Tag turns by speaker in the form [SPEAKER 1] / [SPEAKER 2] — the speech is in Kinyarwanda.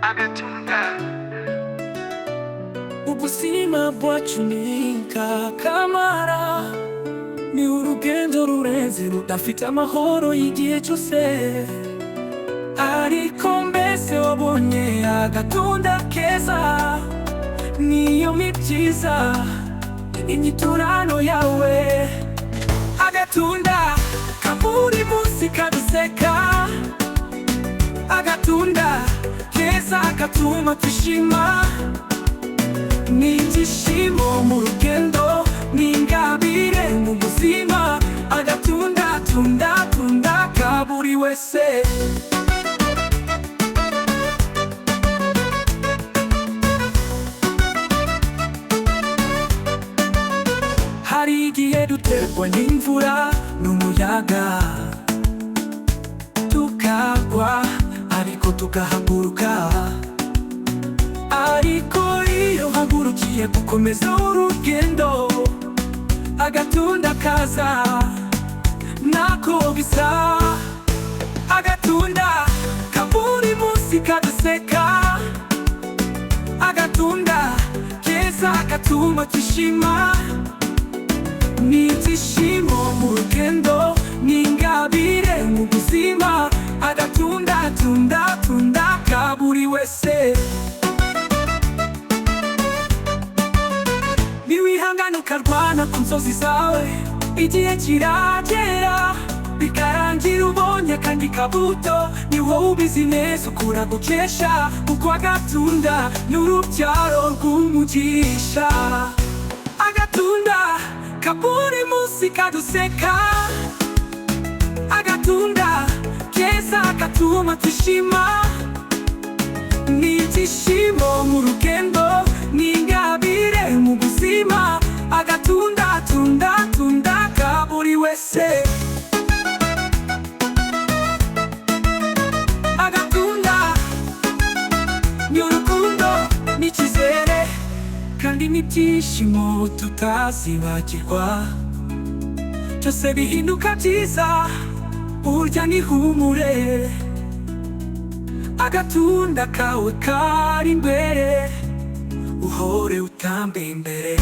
[SPEAKER 1] agatunda.
[SPEAKER 2] Ubuzima bwacu ni inkakamara, ni urugendo rurenze rudafite amahoro y'igihe cyose. Ariko mbese wabonye agatunda keza? Niyo mibyiza inyiturano yawe. Agatunda ka buri munsi kaduseka, agatunda keza katuma twishima. Ni ibyishimo mu rugendo, ni ingabire mu buzima. Agatunda tunda tunda ka buri wese. Hari igihe duterwa n'imvura n'umuyaga, tukagwa ariko tugahaguruka. Ariko iyo hagurukiye gukomeza urugendo, agatunda kaza nako bisa. Agatunda ka buri munsi kaduseka, agatunda keza katuma twishima. Ni ibyishimo mu rugendo, ni ingabire mu buzima. Agatunda tunda tunda ka buri wese. Niwihangana ukarwana ku nzozi zawe, igihe kiragera bikarangira ubonye akandi kabuto. Ni wowe ubizi neza ukura gukesha, kuko agatunda ni urubyaro rw'umugisha. Agatunda ka buri munsi kaduseka, agatunda keza katuma twishima. Ni ibyishimo mu rugendo, ni ingabire mu buzima. Agatunda tunda tunda ka buri wese. Agatunda ni urukundo, ni icyizere, kandi ni ibyishimo tutazibagirwa. Byose bihinduka byiza, burya ni humure. Agatunda kawe kari imbere, uhore utambe imbere.